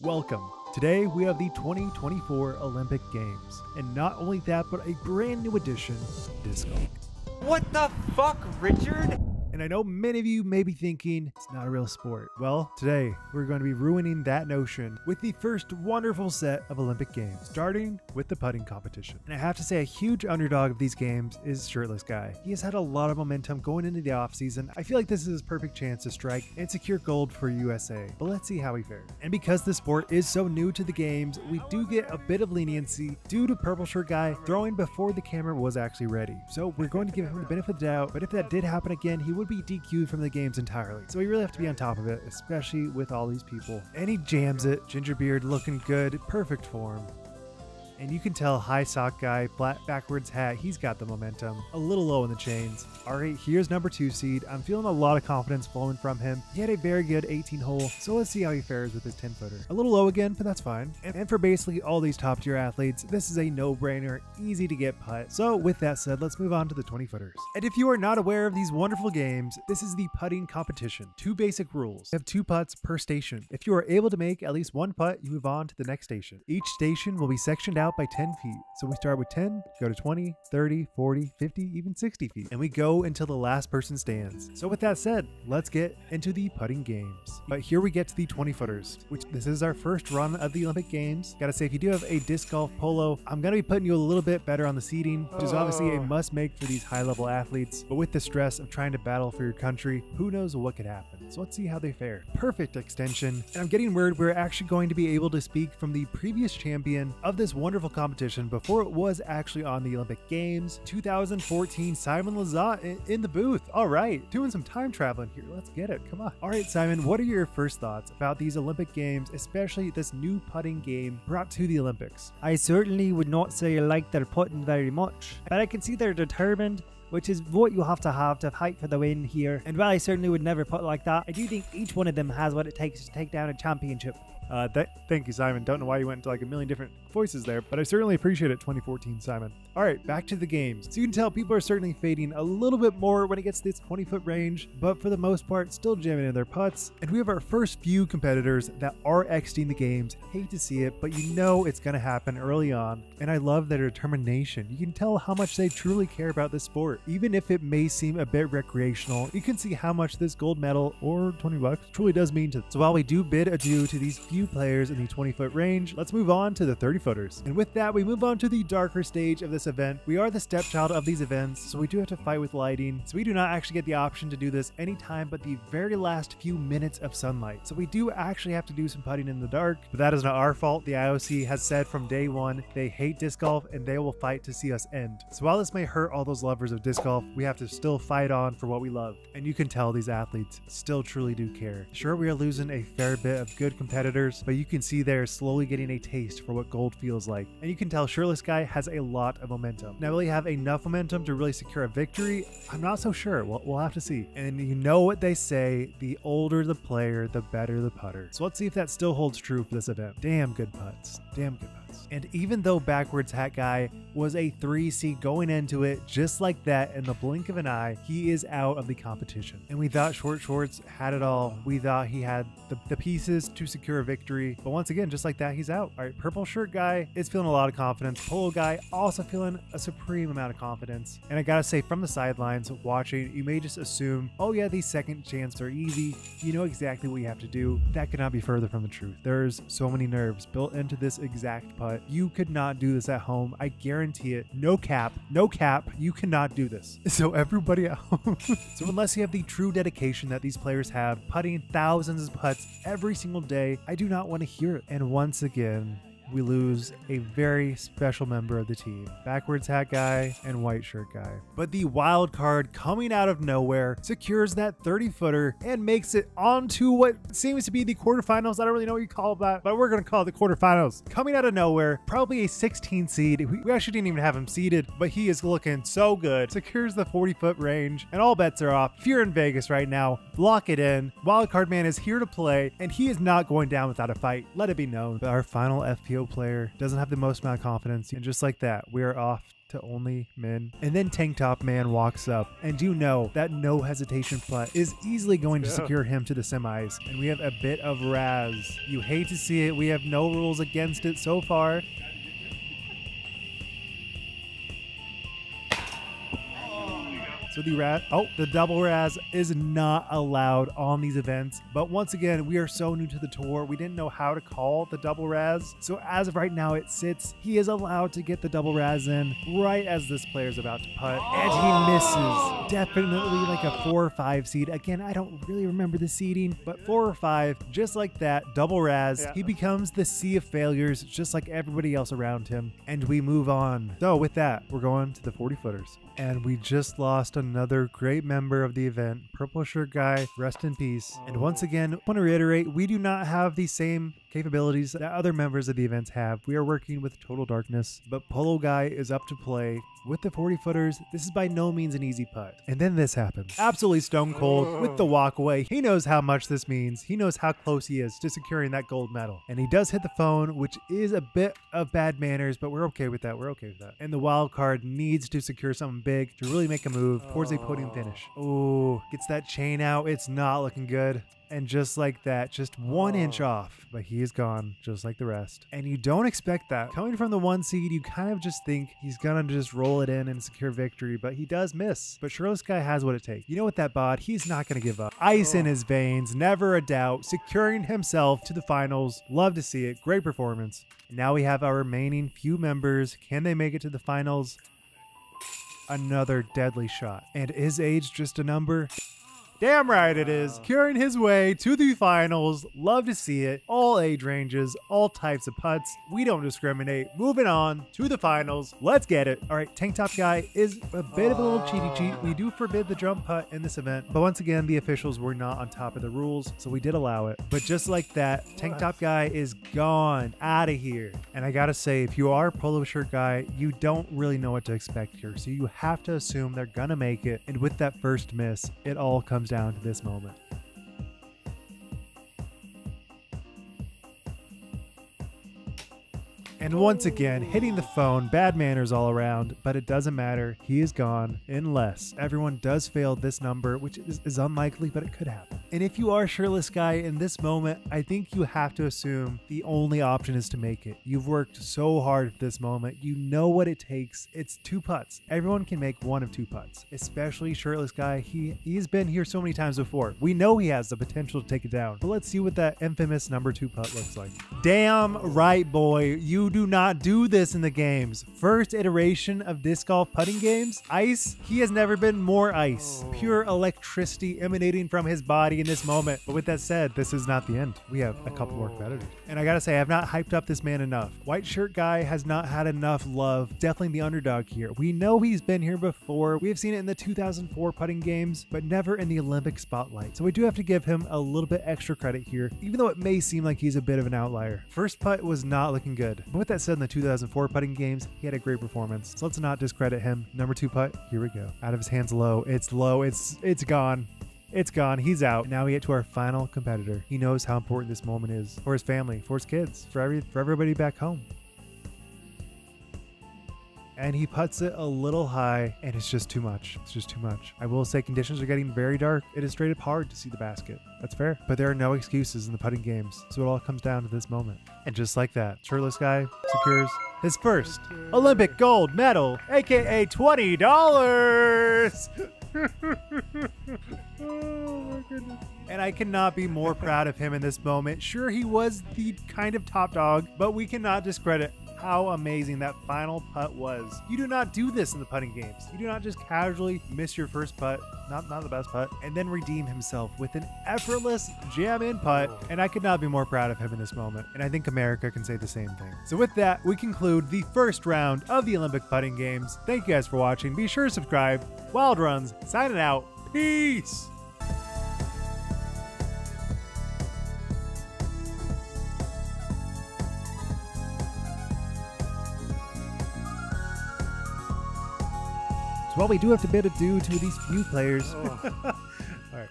Welcome. Today we have the 2024 Olympic Games, and not only that, but a brand new addition, disc golf. What the fuck, Richard? And I know many of you may be thinking it's not a real sport. Well, today we're going to be ruining that notion with the first wonderful set of Olympic Games, starting with the putting competition. And I have to say, a huge underdog of these games is Shirtless Guy. He has had a lot of momentum going into the offseason. I feel like this is his perfect chance to strike and secure gold for USA, but let's see how he fares. And because this sport is so new to the games, we do get a bit of leniency due to Purple Shirt Guy throwing before the camera was actually ready. So we're going to give him the benefit of the doubt, but if that did happen again, he would be DQ'd from the games entirely. So we really have to be on top of it, especially with all these people. And he jams it. Ginger beard looking good, perfect form. And you can tell high sock guy, flat backwards hat, he's got the momentum. A little low in the chains. All right, here's number 2 seed. I'm feeling a lot of confidence flowing from him. He had a very good 18 hole, so let's see how he fares with his 10 footer. A little low again, but that's fine. And for basically all these top tier athletes, this is a no-brainer, easy to get putt. So with that said, let's move on to the 20 footers. And if you are not aware of these wonderful games, this is the putting competition. 2 basic rules. You have 2 putts per station. If you are able to make at least 1 putt, you move on to the next station. Each station will be sectioned out by 10 feet. So we start with 10, go to 20, 30, 40, 50, even 60 feet. And we go until the last person stands. So with that said, let's get into the putting games. But here we get to the 20 footers, which this is our first run of the Olympic Games. Gotta say, if you do have a disc golf polo, I'm gonna be putting you a little bit better on the seating, which is obviously a must make for these high level athletes. But with the stress of trying to battle for your country, who knows what could happen. So let's see how they fare. Perfect extension. And I'm getting word we're actually going to be able to speak from the previous champion of this wonderful competition before it was actually on the Olympic Games, 2014, Simon Lizotte in the booth. All right, doing some time traveling here. Let's get it. Come on. All right, Simon, what are your first thoughts about these Olympic Games, especially this new putting game brought to the Olympics? I certainly would not say I like their putting very much, but I can see they're determined, which is what you have to fight for the win here. And while I certainly would never put like that, I do think each one of them has what it takes to take down a championship. Thank you, Simon. Don't know why you went into like a million different voices there, but I certainly appreciate it, 2014 Simon. All right, back to the games. So you can tell people are certainly fading a little bit more when it gets to this 20-foot range, but for the most part, still jamming in their putts. And we have our first few competitors that are exiting the games. Hate to see it, but you know it's going to happen early on. And I love their determination. You can tell how much they truly care about this sport. Even if it may seem a bit recreational, you can see how much this gold medal, or 20 bucks, truly does mean to them. So while we do bid adieu to these few players in the 20-foot range, let's move on to the 30-footers. And with that, we move on to the darker stage of this event. We are the stepchild of these events, so we do have to fight with lighting. So we do not actually get the option to do this anytime but the very last few minutes of sunlight. So we do actually have to do some putting in the dark, but that is not our fault. The IOC has said from day one, they hate disc golf and they will fight to see us end. So while this may hurt all those lovers of disc golf, we have to still fight on for what we love. And you can tell these athletes still truly do care. Sure, we are losing a fair bit of good competitors, but you can see they're slowly getting a taste for what gold feels like. And you can tell Shirtless Guy has a lot of momentum. Now, will he have enough momentum to really secure a victory? I'm not so sure. We'll have to see. And you know what they say, the older the player, the better the putter. So let's see if that still holds true for this event. Damn good putts. Damn good putts. And even though Backwards Hat Guy was a 3 seed going into it, just like that, in the blink of an eye, he is out of the competition. And we thought Short Shorts had it all. We thought he had the pieces to secure a victory. But once again, just like that, he's out. All right, Purple Shirt Guy is feeling a lot of confidence. Polo Guy also feeling a supreme amount of confidence. And I gotta say, from the sidelines watching, you may just assume, oh yeah, these second chances are easy. You know exactly what you have to do. That could not be further from the truth. There's so many nerves built into this exact putt. You could not do this at home. I guarantee it. No cap, you cannot do this. So everybody at home. So unless you have the true dedication that these players have, putting thousands of putts every single day, I do not want to hear it. And once again, we lose a very special member of the team, Backwards Hat Guy and White Shirt Guy. But the wild card coming out of nowhere secures that 30-footer and makes it onto what seems to be the quarterfinals. I don't really know what you call that, but we're going to call it the quarterfinals. Coming out of nowhere, probably a 16 seed. We actually didn't even have him seeded, but he is looking so good. Secures the 40-foot range, and all bets are off. If you're in Vegas right now, block it in. Wildcard Man is here to play, and he is not going down without a fight. Let it be known. But our final FPO player doesn't have the most amount of confidence, and just like that, we are off to only men. And then Tank Top Man walks up, and you know that no hesitation putt is easily going to secure him to the semis. And we have a bit of Raz. You hate to see it. We have no rules against it so far. So the double Raz is not allowed on these events. But once again, we are so new to the tour, we didn't know how to call the double Raz. So as of right now, it sits. He is allowed to get the double Raz in right as this player is about to putt, and he misses. Definitely like a 4 or 5 seed. Again, I don't really remember the seeding, but 4 or 5, just like that, double Raz. He becomes the sea of failures, just like everybody else around him, and we move on. So with that, we're going to the 40 footers. And we just lost another great member of the event, Purple Shirt Guy, rest in peace. And once again, I want to reiterate, we do not have the same capabilities that other members of the events have. We are working with Total Darkness, but Polo Guy is up to play with the 40 footers. This is by no means an easy putt. And then this happens. Absolutely stone cold with the walk away. He knows how much this means. He knows how close he is to securing that gold medal. And he does hit the phone, which is a bit of bad manners, but we're okay with that. We're okay with that. And the wild card needs to secure something big to really make a move towards a podium finish. Oh, gets that chain out. It's not looking good. And just like that, just 1 inch off, but he is gone just like the rest. And you don't expect that. Coming from the 1 seed, you kind of just think he's gonna just roll it in and secure victory, but he does miss. But Shirtless Guy has what it takes. You know what, that bod, he's not gonna give up. Ice in his veins, never a doubt, securing himself to the finals. Love to see it. Great performance. And now we have our remaining few members. Can they make it to the finals? Another deadly shot. And is age just a number? Damn right it is. Curing his way to the finals. Love to see it. All age ranges, all types of putts. We don't discriminate. Moving on to the finals. Let's get it. All right, Tank Top Guy is a bit of a little cheaty cheat. We do forbid the jump putt in this event, but once again, the officials were not on top of the rules, so we did allow it. But just like that, Tank Top Guy is gone, out of here. And I gotta say, if you are Polo Shirt Guy, you don't really know what to expect here, so you have to assume they're gonna make it. And with that first miss, it all comes down to this moment. And once again, hitting the phone, bad manners all around, but it doesn't matter. He is gone unless everyone does fail this number, which is unlikely, but it could happen. And if you are Shirtless Guy in this moment, I think you have to assume the only option is to make it. You've worked so hard for this moment. You know what it takes. It's 2 putts. Everyone can make 1 of 2 putts, especially Shirtless Guy. He's been here so many times before. We know he has the potential to take it down, but let's see what that infamous number 2 putt looks like. Damn right, boy. You do not do this in the games. First iteration of disc golf putting games. Ice. He has never been more ice. Pure electricity emanating from his body in this moment. But with that said, this is not the end. We have a couple more competitors. And I gotta say, I've not hyped up this man enough. White Shirt Guy has not had enough love. Definitely the underdog here. We know he's been here before. We have seen it in the 2004 putting games, but never in the Olympic spotlight. So we do have to give him a little bit extra credit here, even though it may seem like he's a bit of an outlier. First putt was not looking good. But with that said, in the 2004 putting games, he had a great performance. So let's not discredit him. Number 2 putt, here we go. Out of his hands low. It's low. It's gone. It's gone. He's out. Now we get to our final competitor. He knows how important this moment is for his family, for his kids, for everybody back home. And he puts it a little high, and it's just too much. It's just too much. I will say conditions are getting very dark. It is straight up hard to see the basket. That's fair. But there are no excuses in the putting games, so it all comes down to this moment. And just like that, Shirtless Guy secures his first Olympic gold medal, aka $20. Oh my goodness. And I cannot be more proud of him in this moment. Sure, he was the kind of top dog, but we cannot discredit how amazing that final putt was. You do not do this in the putting games. You do not just casually miss your first putt, not the best putt, and then redeem himself with an effortless jam-in putt. And I could not be more proud of him in this moment. And I think America can say the same thing. So with that, we conclude the first round of the Olympic putting games. Thank you guys for watching. Be sure to subscribe. Wild Runs, signing out. Peace. Well, we do have to bid adieu to these few players. All right.